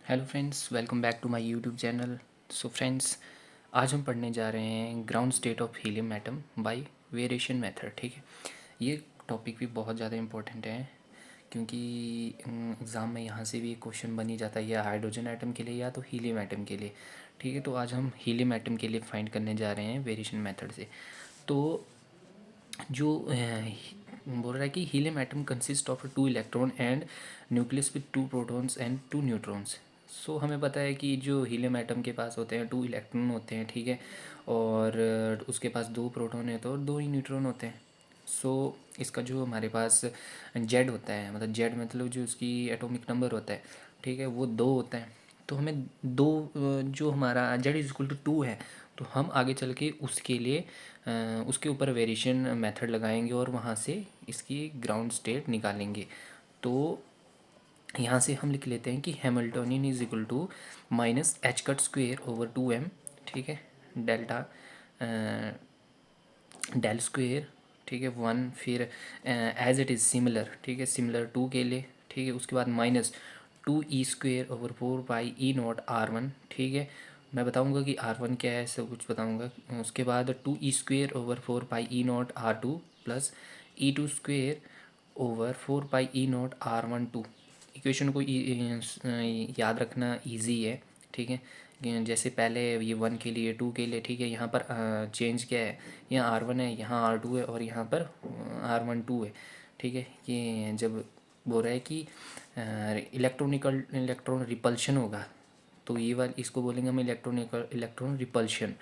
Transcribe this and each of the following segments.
Hello friends, welcome back to my YouTube channel. So friends, आज हम पढ़ने जा रहे हैं ground state of helium atom by variation method. ठीक है, ये टॉपिक भी बहुत ज़्यादा इम्पोर्टेंट है क्योंकि एग्ज़ाम में यहाँ से भी एक क्वेश्चन बन ही जाता है, या हाइड्रोजन एटम के लिए या तो हीलियम एटम के लिए। ठीक है, तो आज हम हीलियम एटम के लिए फाइंड करने जा रहे हैं वेरिएशन मेथड से। तो जो बोल रहा है कि helium atom consist of two electron and nucleus with two protons and two neutrons. So हमें पता है कि जो हीलियम एटम के पास होते हैं टू इलेक्ट्रॉन होते हैं, ठीक है, और उसके पास दो प्रोटॉन है तो और दो ही न्यूट्रॉन होते हैं। सो इसका जो हमारे पास जेड होता है, मतलब जेड मतलब जो उसकी एटॉमिक नंबर होता है, ठीक है, वो दो होता है। तो हमें दो जो हमारा Z is equal to two है, तो हम आगे चल के उसके लिए उसके ऊपर वेरिएशन मेथड लगाएंगे और वहाँ से इसकी ग्राउंड स्टेट निकालेंगे। तो यहाँ से हम लिख लेते हैं कि Hamiltonian is equal to minus h cut square over two m, ठीक है, डेल्टा डेल स्क्वेयर, ठीक है, वन, फिर एज इट इज़ सिमिलर, ठीक है, सिमिलर टू के लिए, ठीक है, उसके बाद minus two e square over four pi e naught r one, ठीक है, मैं बताऊंगा कि आर वन क्या है, सब कुछ बताऊंगा। उसके बाद two e square over four pi e naught r two plus e two square over four pi e naught r one two. Equation को याद रखना इजी है, ठीक है, जैसे पहले ये वन के लिए टू के लिए, ठीक है, यहाँ पर चेंज क्या है, यहाँ आर वन है, यहाँ आर टू है और यहाँ पर आर वन टू है। ठीक है, ये जब बोल रहा है कि इलेक्ट्रॉन रिपल्शन होगा, तो ये वाली इसको बोलेंगे हम इलेक्ट्रॉन रिपल्शन।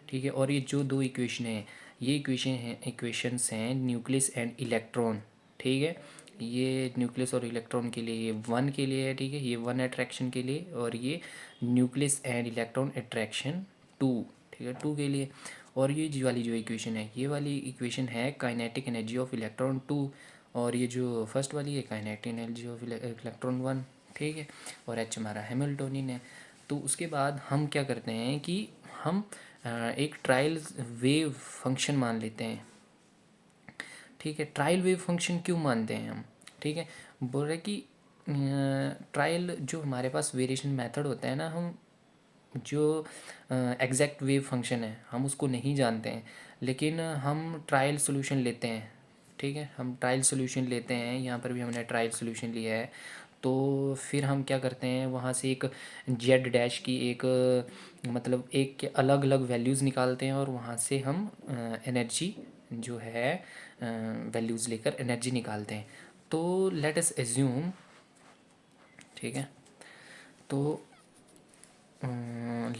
ठीक है, और ये जो दो इक्वेशन है, ये इक्वेशंस हैं न्यूक्लियस एंड इलेक्ट्रॉन। ठीक है, ये न्यूक्लियस और इलेक्ट्रॉन के लिए, ये वन के लिए है, ठीक है, ये वन अट्रैक्शन के लिए, और ये nucleus and electron attraction two, ठीक है, टू के लिए। और ये जी वाली जो इक्वेशन है, ये वाली इक्वेशन है kinetic energy of electron two, और ये जो फर्स्ट वाली है kinetic energy of electron one. ठीक है, और एच हमारा हैमिल्टोनियन है। तो उसके बाद हम क्या करते हैं कि हम एक ट्रायल वेव फंक्शन मान लेते हैं। ठीक है, ट्रायल वेव फंक्शन क्यों मानते हैं हम? ठीक है, बोल रहे कि ट्रायल जो हमारे पास वेरिएशन मेथड होता है ना, हम जो एग्जैक्ट वेव फंक्शन है हम उसको नहीं जानते हैं, लेकिन हम ट्रायल सॉल्यूशन लेते हैं। ठीक है, हम ट्रायल सॉल्यूशन लेते हैं, यहाँ पर भी हमने ट्रायल सॉल्यूशन लिया है। तो फिर हम क्या करते हैं, वहाँ से एक जेड डैश की एक मतलब एक के अलग अलग वैल्यूज़ निकालते हैं और वहाँ से हम एनर्जी जो है वैल्यूज़ लेकर एनर्जी निकालते हैं। तो लेट अस एज्यूम, ठीक है, तो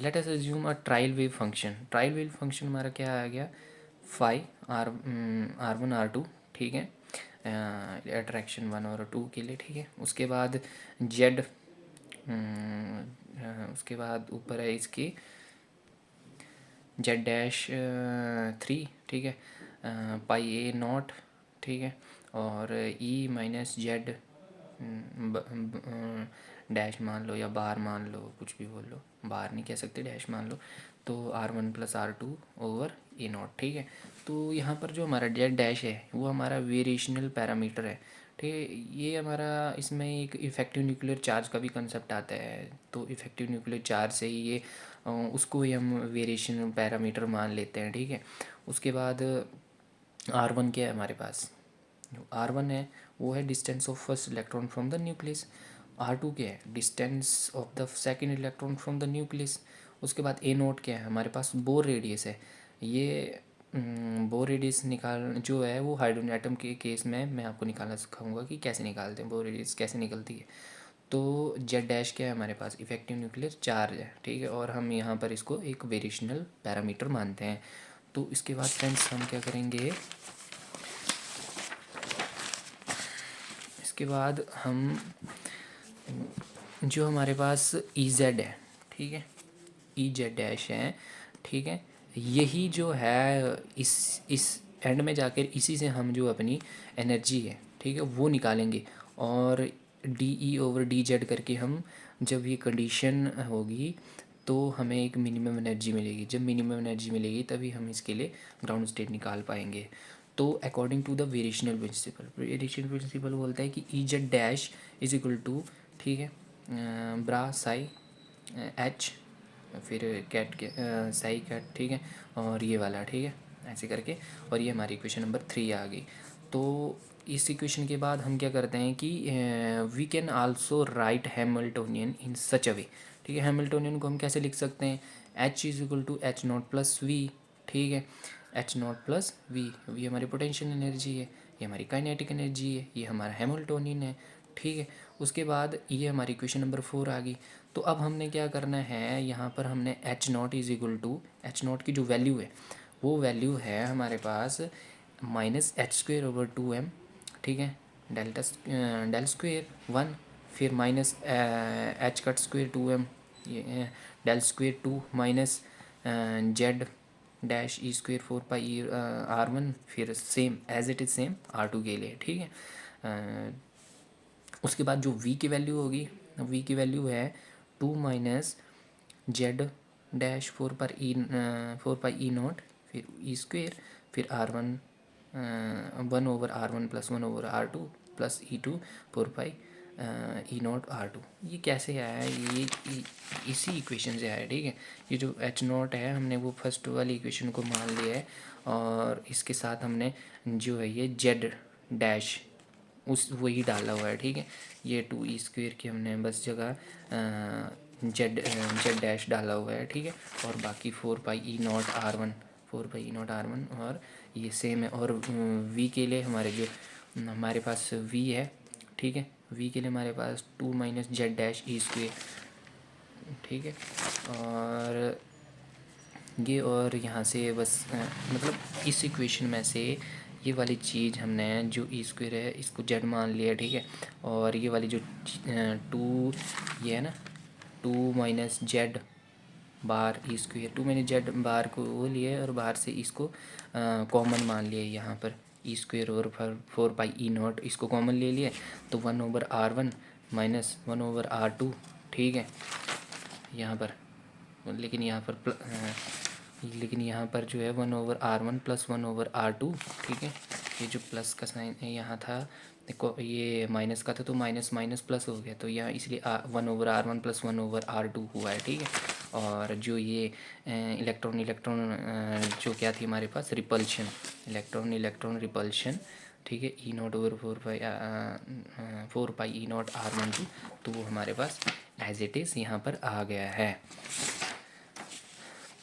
let us assume a trial wave function. Trial wave function हमारा क्या आ गया, five r r one r two, ठीक है, अट्रैक्शन वन और टू के लिए। ठीक है, उसके बाद जेड, उसके बाद ऊपर है इसकी जेड डैश थ्री, ठीक है, पाई ए नॉट, ठीक है, और ई माइनस जेड डैश मान लो या बार मान लो, कुछ भी बोल लो, बार नहीं कह सकते, डैश मान लो। तो r one plus r two over a naught. ठीक है, तो यहाँ पर जो हमारा जेड डैश है वो हमारा वेरिएशनल पैरामीटर है। ठीक है, ये हमारा इसमें एक इफ़ेक्टिव न्यूक्लियर चार्ज का भी कंसेप्ट आता है। तो इफ़ेक्टिव न्यूक्लियर चार्ज से ही ये उसको ही हम वेरिएशन पैरामीटर मान लेते हैं। ठीक है, उसके बाद आर वन क्या है हमारे पास, जो आर वन है वो है distance of first electron from the nucleus. R two क्या है, distance of the second electron from the nucleus. उसके बाद ए नोट क्या है, हमारे पास बोर रेडियस है। ये बोर रेडियस निकाल जो है वो हाइड्रोजन एटम के केस में मैं आपको निकालना सिखाऊंगा कि कैसे निकालते हैं, बोर रेडियस कैसे निकलती है। तो जेड डैश क्या है हमारे पास, इफेक्टिव न्यूक्लियर चार्ज है। ठीक है, और हम यहाँ पर इसको एक वेरिएशनल पैरामीटर मानते हैं। तो इसके बाद फ्रेंड्स हम क्या करेंगे, इसके बाद हम जो हमारे पास ई जेड है, ठीक है, ई जेड डैश है, ठीक है, यही जो है इस एंड में जाकर इसी से हम जो अपनी एनर्जी है, ठीक है, वो निकालेंगे। और D E over D Z करके हम जब ये कंडीशन होगी तो हमें एक मिनिमम एनर्जी मिलेगी। जब मिनिमम एनर्जी मिलेगी तभी हम इसके लिए ग्राउंड स्टेट निकाल पाएंगे। तो according to the variational principle, variation principle बोलता है कि E Z dash is equal to, ठीक है, ब्रा साई एच, फिर कैट के साई कैट, ठीक है, और ये वाला, ठीक है, ऐसे करके। और ये हमारी इक्वेशन नंबर 3 आ गई। तो इस इक्वेशन के बाद हम क्या करते हैं कि we can also write Hamiltonian in such a way, ठीक है। हैमिल्टोनियन को हम कैसे लिख सकते हैं, H is equal to H not plus V, ठीक है, H not plus V. V हमारी पोटेंशियल एनर्जी है, ये हमारी काइनेटिक एनर्जी है, ये हमारा हैमिल्टोनियन है, ठीक है। उसके बाद ये हमारी इक्वेशन नंबर 4 आ गई। तो अब हमने क्या करना है, यहाँ पर हमने H not is equal to, H not की जो वैल्यू है वो वैल्यू है हमारे पास minus H square over 2m, ठीक है, डेल्टा डेल स्क्वेयर 1, फिर minus h cut square 2m, ये del square 2 minus Z dash e square 4 pi R1, फिर same as it is same R2 के लिए, ठीक है। उसके बाद जो v की वैल्यू होगी, v की वैल्यू है 2 minus Z dash 4 pi e not, फिर ई स्क्वेयर, फिर R1 1/R1 plus 1/R2 plus E2 4 पाई E0 R2। ये कैसे आया है, ये इसी इक्वेशन से आया है, ठीक है। ये जो एच नॉट है हमने वो फर्स्ट वाली इक्वेशन को मान लिया है, और इसके साथ हमने जो है ये जेड डैश उस वही डाला हुआ है, ठीक है। ये 2e² की हमने बस जगह जेड डैश डाला हुआ है, ठीक है। और बाकी 4 पाई E0 R1, 4 पाई E0 R1, और ये सेम है। और v के लिए हमारे पास v है, ठीक है, v के लिए हमारे पास 2 माइनस जेड डैश E², ठीक है। और ये, और यहाँ से बस मतलब इस इक्वेशन में से ये वाली चीज़ हमने जो E² है इसको जेड मान लिया, ठीक है। और ये वाली जो 2 ये है ना, 2 माइनस जेड बार E², 2 माइनस जेड बार को वो लिए और बाहर से इसको कॉमन मान लिया यहाँ पर, E² और 4 पाई E0 इसको कॉमन ले लिए, तो 1/R1 माइनस 1/R2, ठीक है, यहाँ पर। लेकिन यहाँ पर जो है 1/R1 प्लस 1/R2, ठीक है। ये जो प्लस का साइन है यहाँ था, देखो ये माइनस का था तो माइनस माइनस प्लस हो गया, तो यहाँ इसलिए 1/R1 प्लस 1/R2 हुआ है, ठीक है। और जो ये इलेक्ट्रॉन जो क्या थी हमारे पास, रिपल्शन, इलेक्ट्रॉन रिपल्शन, ठीक है, E0/4 पाई 4 पाई E0 R12, तो वो हमारे पास एज इट इज़ यहाँ पर आ गया है।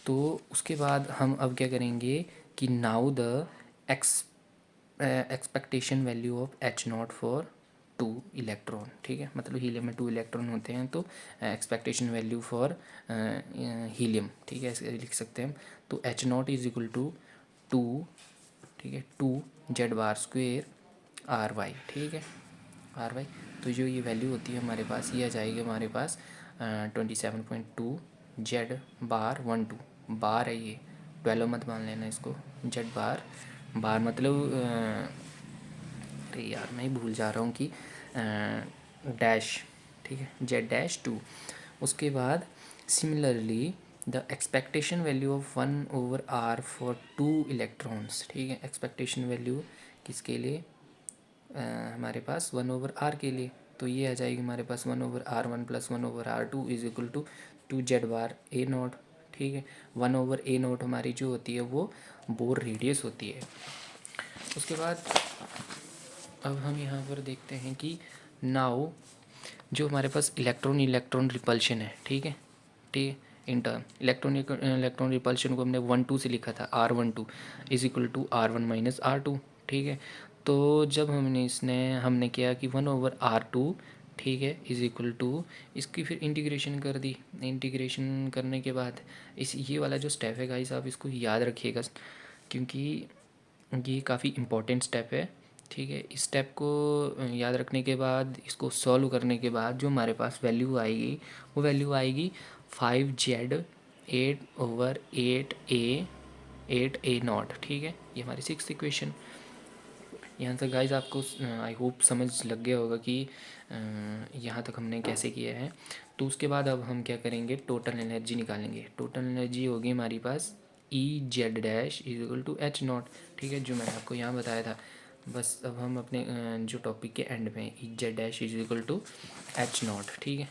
तो उसके बाद हम अब क्या करेंगे कि now the expectation value of H0 for 2 electron, ठीक है, मतलब हीलियम में 2 इलेक्ट्रॉन होते हैं, तो एक्सपेक्टेशन वैल्यू फॉर हीलियम, ठीक है, ऐसे लिख सकते हैं हम। तो H0 इज इक्वल टू 2, ठीक है, 2 जेड बार स्क्वेयर RY, ठीक है, RY। तो जो ये वैल्यू होती है हमारे पास, ये आ जाएगी हमारे पास 27.2 जेड बार 12, बार है ये, 12 मत मान लेना इसको, जेड बार, बार मतलब अरे यार मैं ही भूल जा रहा हूँ कि डैश, ठीक है, जेड डैश 2। उसके बाद similarly the expectation value of 1/R for 2 electrons, ठीक है, एक्सपेक्टेशन वैल्यू किसके लिए, हमारे पास 1/R के लिए, तो ये आ जाएगी हमारे पास 1/R1 plus 1/R2 is equal to 2 Z bar A0, ठीक है। 1/A0 हमारी जो होती है वो बोर रेडियस होती है। उसके बाद अब हम यहाँ पर देखते हैं कि नाउ जो हमारे पास इलेक्ट्रॉन रिपल्शन है, ठीक है, ठीक है, इन टर्म इलेक्ट्रॉन रिपल्शन को हमने 1-2 से लिखा था, R12 is equal to R1 minus R2, ठीक है। तो जब हमने किया कि 1/R2, ठीक है, इज इक्वल टू, इसकी फिर इंटीग्रेशन कर दी। इंटीग्रेशन करने के बाद ये वाला जो स्टेप है गाइस आप इसको याद रखिएगा, क्योंकि ये काफ़ी इम्पोर्टेंट स्टेप है, ठीक है। इस स्टेप को याद रखने के बाद, इसको सॉल्व करने के बाद जो हमारे पास वैल्यू आएगी वो वैल्यू आएगी 5Z 8/8A ठीक है। ये हमारी 6th इक्वेशन। यहाँ तक गाइज आपको आई होप समझ लग गया होगा कि यहाँ तक हमने कैसे किया है। तो उसके बाद अब हम क्या करेंगे, टोटल एनर्जी निकालेंगे। टोटल एनर्जी होगी हमारी पास EZ dash is equal to H0, ठीक है, जो मैंने आपको यहाँ बताया था। बस अब हम अपने जो टॉपिक के एंड में EZ dash is equal to H0, ठीक है।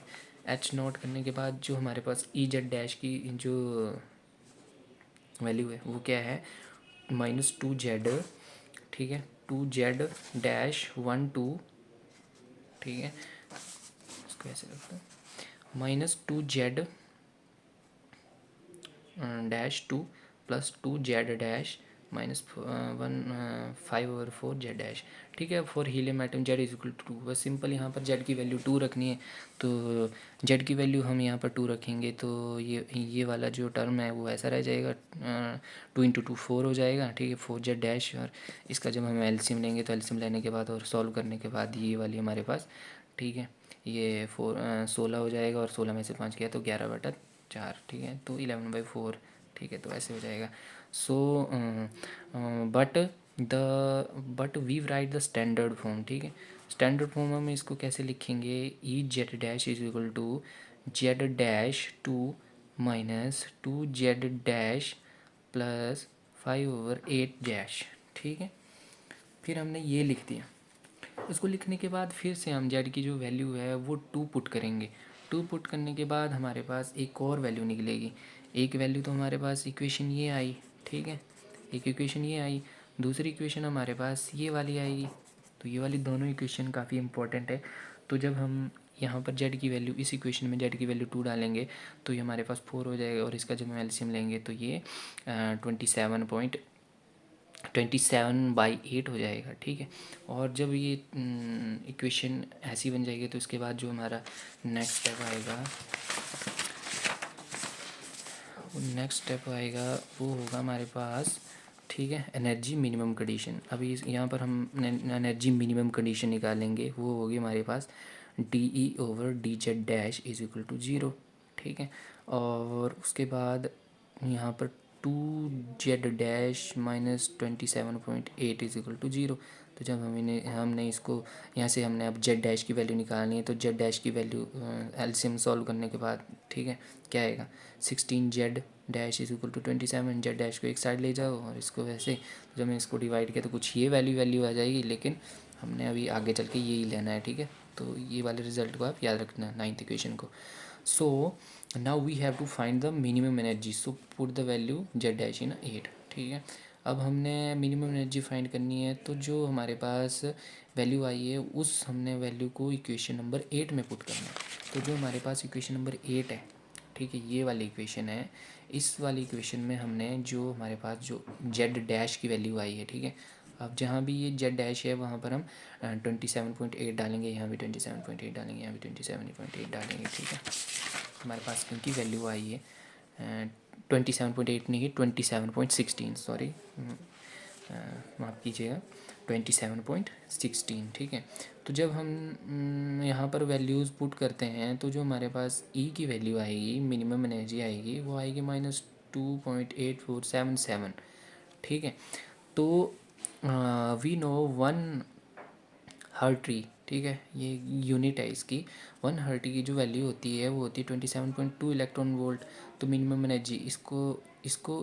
एच नोट करने के बाद जो हमारे पास ई जेड डैश की जो वैल्यू है वो क्या है, -2z, ठीक है, 2z डैश 1 2, ठीक है, इसको ऐसे रखते हैं, -2z dash 2 plus 2z dash -1 5/4 z dash, ठीक है, for helium atom z is equal to 2। बस सिंपल यहाँ पर z की वैल्यू 2 रखनी है, तो z की वैल्यू हम यहाँ पर 2 रखेंगे तो ये वाला जो टर्म है वो ऐसा रह जाएगा, 2 × 2 4 हो जाएगा, ठीक है, 4z डैश। और इसका जब हम एलसीएम लेंगे तो एलसीएम लेने के बाद और सॉल्व करने के बाद ये वाली हमारे पास, ठीक है, ये 16 हो जाएगा, और 16 में से 5 गया तो 11/4, ठीक है, तो 11/4, ठीक है, तो ऐसे हो जाएगा। So but we write the standard form, ठीक है, स्टैंडर्ड फॉर्म हम इसको कैसे लिखेंगे, E Z dash is equal to Z dash 2 minus 2z dash plus 5/8 dash, ठीक है। फिर हमने ये लिख दिया, इसको लिखने के बाद फिर से हम जेड की जो वैल्यू है वो 2 पुट करेंगे। 2 पुट करने के बाद हमारे पास एक और वैल्यू निकलेगी। एक वैल्यू तो हमारे पास इक्वेशन ये आई, ठीक है, एक इक्वेशन ये आई, दूसरी इक्वेशन हमारे पास ये वाली आएगी। तो ये वाली दोनों इक्वेशन काफ़ी इंपॉर्टेंट है। तो जब हम यहाँ पर जेड की वैल्यू, इस इक्वेशन में जेड की वैल्यू 2 डालेंगे तो ये हमारे पास 4 हो जाएगा, और इसका जब हम एलसीएम लेंगे तो ये 27/8 हो जाएगा, ठीक है। और जब ये इक्वेशन ऐसी बन जाएगी तो इसके बाद जो हमारा नेक्स्ट स्टेप आएगा वो होगा हमारे पास, ठीक है, एनर्जी मिनिमम कंडीशन। अभी यहाँ पर हम एनर्जी मिनिमम कंडीशन निकालेंगे, वो होगी हमारे पास DE/dz dash is equal to 0, ठीक है। और उसके बाद यहाँ पर 2z dash -27.8 is equal to 0। तो जब हमने इसको यहाँ से हमने अब z डैश की वैल्यू निकालनी है, तो z डैश की वैल्यू एलसीएम सॉल्व करने के बाद, ठीक है, क्या आएगा, 16z dash is equal to 27। z dash को एक साइड ले जाओ और इसको वैसे, जब मैं इसको डिवाइड किया तो कुछ ये वैल्यू आ जाएगी, लेकिन हमने अभी आगे चल के यही लेना है, ठीक है। तो ये वाले रिजल्ट को आप याद रखना, 9th इक्वेशन को। So now we have to find the minimum energy, so put the value z dash in 8, ठीक है। अब हमने मिनिमम एनर्जी फाइंड करनी है, तो जो हमारे पास वैल्यू आई है उस हमने वैल्यू को इक्वेशन नंबर 8 में पुट करना है। तो जो हमारे पास इक्वेशन नंबर 8 है, ठीक है, ये वाली इक्वेशन है, इस वाली इक्वेशन में हमने जो हमारे पास जो z डैश की वैल्यू आई है, ठीक है, अब जहाँ भी ये z डैश है वहाँ पर हम 27.8 डालेंगे, यहाँ भी 27.8 डालेंगे, यहाँ भी 27.8 डालेंगे, ठीक है। हमारे पास क्योंकि वैल्यू आई है 27.8 नहीं, 27.16, सॉरी, माफ़ कीजिएगा, 27.16, ठीक है। तो जब हम यहाँ पर वैल्यूज़ पुट करते हैं तो जो हमारे पास ई की वैल्यू आएगी, मिनिमम एनर्जी आएगी, वो आएगी -2.8477, ठीक है। तो वी नो 1 हर्ट्री, ठीक है, ये यूनिट है इसकी, 1 हर्ट्री की जो वैल्यू होती है वो होती है 27.2 इलेक्ट्रॉन वोल्ट। तो मिनिमम एनर्जी इसको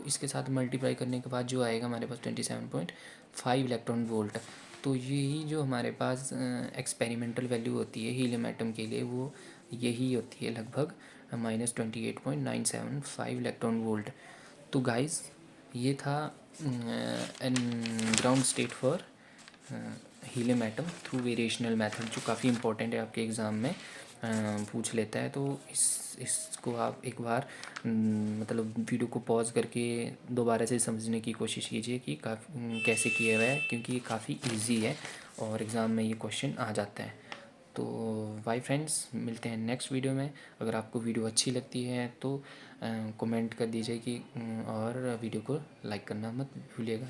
इसके साथ मल्टीप्लाई करने के बाद जो आएगा हमारे पास 27.5 इलेक्ट्रॉन वोल्ट। तो यही जो हमारे पास एक्सपेरिमेंटल वैल्यू होती है हीलियम एटम के लिए, वो यही होती है लगभग -28.975 इलेक्ट्रॉन वोल्ट। तो गाइस ये था ground state for helium atom through variational method, जो काफ़ी इंपॉर्टेंट है, आपके एग्ज़ाम में पूछ लेता है। तो इसको आप एक बार मतलब वीडियो को पॉज करके दोबारा से समझने की कोशिश कीजिए कि कैसे किया हुआ है, क्योंकि ये काफ़ी इजी है और एग्ज़ाम में ये क्वेश्चन आ जाता है। तो बाय फ्रेंड्स, मिलते हैं नेक्स्ट वीडियो में। अगर आपको वीडियो अच्छी लगती है तो कमेंट कर दीजिए कि और वीडियो को लाइक करना मत भूलिएगा।